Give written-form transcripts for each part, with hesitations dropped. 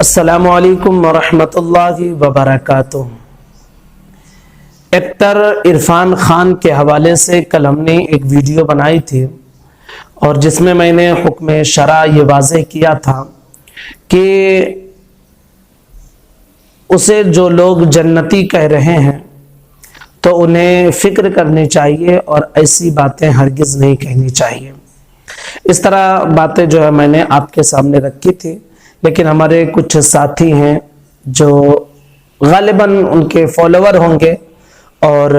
السلام علیکم ورحمۃ اللہ وبرکاتہ۔ ایکٹر عرفان خان کے حوالے سے کل ہم نے ایک ویڈیو بنائی تھی اور جس میں میں نے حکم شرع یہ واضح کیا تھا کہ اسے جو لوگ جنتی کہہ رہے ہیں تو انہیں فکر کرنی چاہیے اور ایسی باتیں ہرگز نہیں کہنی چاہیے۔ اس طرح باتیں جو ہے میں نے آپ کے سامنے رکھی تھی، لیکن ہمارے کچھ ساتھی ہیں جو غالباً ان کے فالوور ہوں گے اور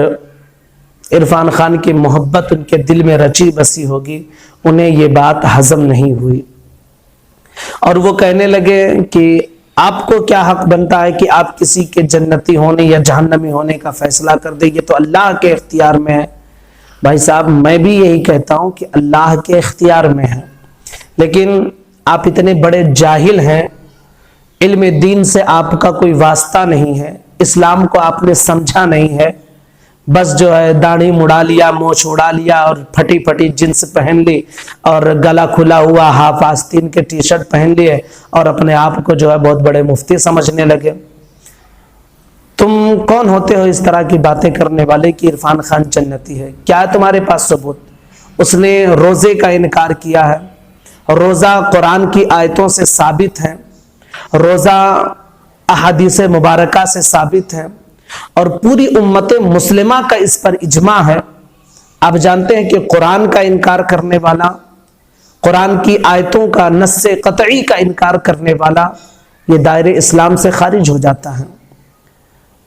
عرفان خان کی محبت ان کے دل میں رچی بسی ہوگی، انہیں یہ بات ہضم نہیں ہوئی اور وہ کہنے لگے کہ آپ کو کیا حق بنتا ہے کہ آپ کسی کے جنتی ہونے یا جہنمی ہونے کا فیصلہ کر دیں، یہ تو اللہ کے اختیار میں ہے۔ بھائی صاحب، میں بھی یہی کہتا ہوں کہ اللہ کے اختیار میں ہے، لیکن آپ اتنے بڑے جاہل ہیں، علم دین سے آپ کا کوئی واسطہ نہیں ہے، اسلام کو آپ نے سمجھا نہیں ہے، بس جو ہے داڑھی مڑا لیا، مونچھ اڑا لیا اور پھٹی پھٹی جنس پہن لی اور گلا کھلا ہوا ہاف آستین کے ٹی شرٹ پہن لیے اور اپنے آپ کو جو ہے بہت بڑے مفتی سمجھنے لگے۔ تم کون ہوتے ہو اس طرح کی باتیں کرنے والے کہ عرفان خان جنتی ہے؟ کیا ہے تمہارے پاس ثبوت؟ اس نے روزے کا انکار کیا ہے، روزہ قرآن کی آیتوں سے ثابت ہے، روزہ احادیث مبارکہ سے ثابت ہے اور پوری امت مسلمہ کا اس پر اجماع ہے۔ آپ جانتے ہیں کہ قرآن کا انکار کرنے والا، قرآن کی آیتوں کا نص قطعی کا انکار کرنے والا یہ دائرے اسلام سے خارج ہو جاتا ہے۔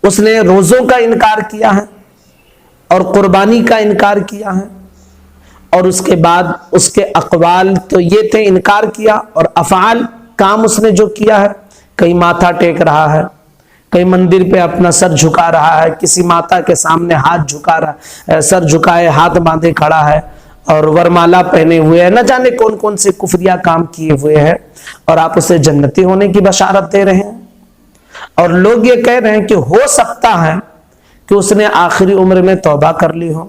اس نے روزوں کا انکار کیا ہے اور قربانی کا انکار کیا ہے، اور اس کے بعد اس کے اقوال تو یہ تھے انکار کیا، اور افعال کام اس نے جو کیا ہے، کہیں ماتھا ٹیک رہا ہے، کہیں مندر پہ اپنا سر جھکا رہا ہے، کسی ماتا کے سامنے ہاتھ جھکا رہا ہے، سر جھکائے ہاتھ باندھے کھڑا ہے اور ورمالا پہنے ہوئے ہے، نہ جانے کون کون سے کفریہ کام کیے ہوئے ہیں، اور آپ اسے جنتی ہونے کی بشارت دے رہے ہیں۔ اور لوگ یہ کہہ رہے ہیں کہ ہو سکتا ہے کہ اس نے آخری عمر میں توبہ کر لی ہو۔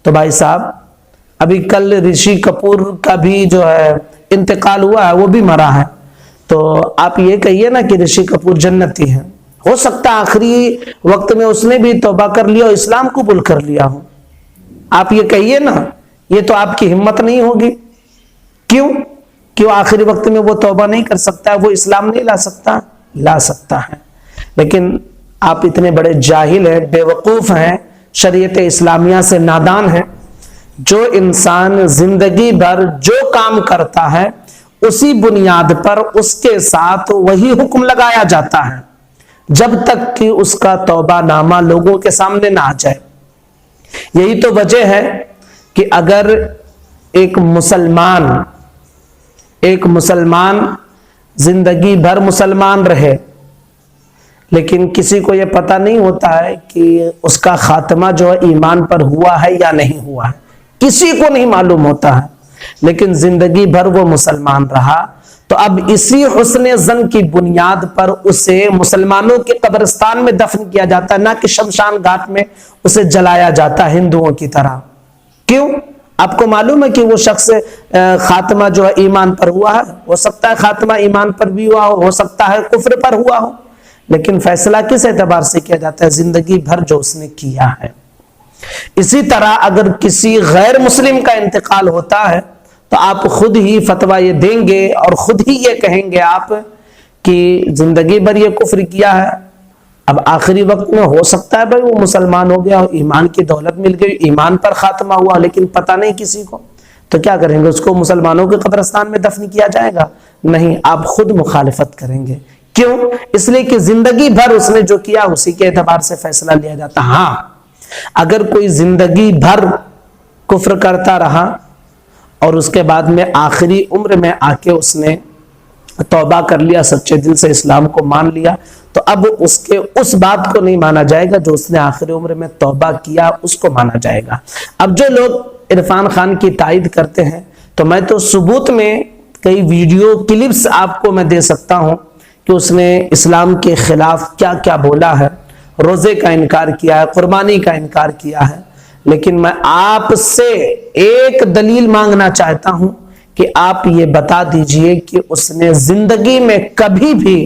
تو بھائی صاحب، ابھی کل رشی کپور کا بھی جو ہے انتقال ہوا ہے، وہ بھی مرا ہے، تو آپ یہ کہیے نا کہ رشی کپور جنتی ہے۔ ہو سکتا ہے آخری وقت میں اس نے بھی توبہ کر لیا اور اسلام قبول کر لیا ہو، آپ یہ کہیے نا۔ یہ تو آپ کی ہمت نہیں ہوگی۔ کیوں آخری وقت میں وہ توبہ نہیں کر سکتا ہے، وہ اسلام نہیں لا سکتا؟ لا سکتا ہے، لیکن آپ اتنے بڑے جاہل ہیں، بے وقوف ہیں، شریعت اسلامیہ سے نادان ہیں۔ جو انسان زندگی بھر جو کام کرتا ہے اسی بنیاد پر اس کے ساتھ وہی حکم لگایا جاتا ہے جب تک کہ اس کا توبہ نامہ لوگوں کے سامنے نہ آ جائے۔ یہی تو وجہ ہے کہ اگر ایک مسلمان زندگی بھر مسلمان رہے لیکن کسی کو یہ پتہ نہیں ہوتا ہے کہ اس کا خاتمہ جو ہے ایمان پر ہوا ہے یا نہیں ہوا ہے، کسی کو نہیں معلوم ہوتا ہے، لیکن زندگی بھر وہ مسلمان رہا، تو اب اسی حسن ظن کی بنیاد پر اسے مسلمانوں کے قبرستان میں دفن کیا جاتا ہے، نہ کہ شمشان گھاٹ میں اسے جلایا جاتا ہے ہندوؤں کی طرح۔ کیوں؟ آپ کو معلوم ہے کہ وہ شخص خاتمہ جو ہے ایمان پر ہوا ہے، ہو سکتا ہے خاتمہ ایمان پر بھی ہوا ہو سکتا ہے کفر پر ہوا ہو، لیکن فیصلہ کس اعتبار سے کیا جاتا ہے؟ زندگی بھر جو اس نے کیا ہے۔ اسی طرح اگر کسی غیر مسلم کا انتقال ہوتا ہے تو آپ خود ہی فتویٰ یہ دیں گے اور خود ہی یہ کہیں گے آپ کہ زندگی بھر یہ کفر کیا ہے، اب آخری وقت میں ہو سکتا ہے بھائی وہ مسلمان ہو گیا، ایمان کی دولت مل گئی، ایمان پر خاتمہ ہوا، لیکن پتہ نہیں کسی کو، تو کیا کریں گے؟ اس کو مسلمانوں کے قبرستان میں دفن کیا جائے گا؟ نہیں، آپ خود مخالفت کریں گے۔ کیوں؟ اس لیے کہ زندگی بھر اس نے جو کیا اسی کے اعتبار سے فیصلہ لیا جاتا۔ ہاں، اگر کوئی زندگی بھر کفر کرتا رہا اور اس کے بعد میں آخری عمر میں آ کے اس نے توبہ کر لیا، سچے دل سے اسلام کو مان لیا، تو اب اس بات کو نہیں مانا جائے گا جو اس نے آخری عمر میں توبہ کیا، اس کو مانا جائے گا۔ اب جو لوگ عرفان خان کی تائید کرتے ہیں، تو میں تو ثبوت میں کئی ویڈیو کلپس آپ کو میں دے سکتا ہوں کہ اس نے اسلام کے خلاف کیا کیا بولا ہے، روزے کا انکار کیا ہے، قربانی کا انکار کیا ہے، لیکن میں آپ سے ایک دلیل مانگنا چاہتا ہوں کہ آپ یہ بتا دیجئے کہ اس نے زندگی میں کبھی بھی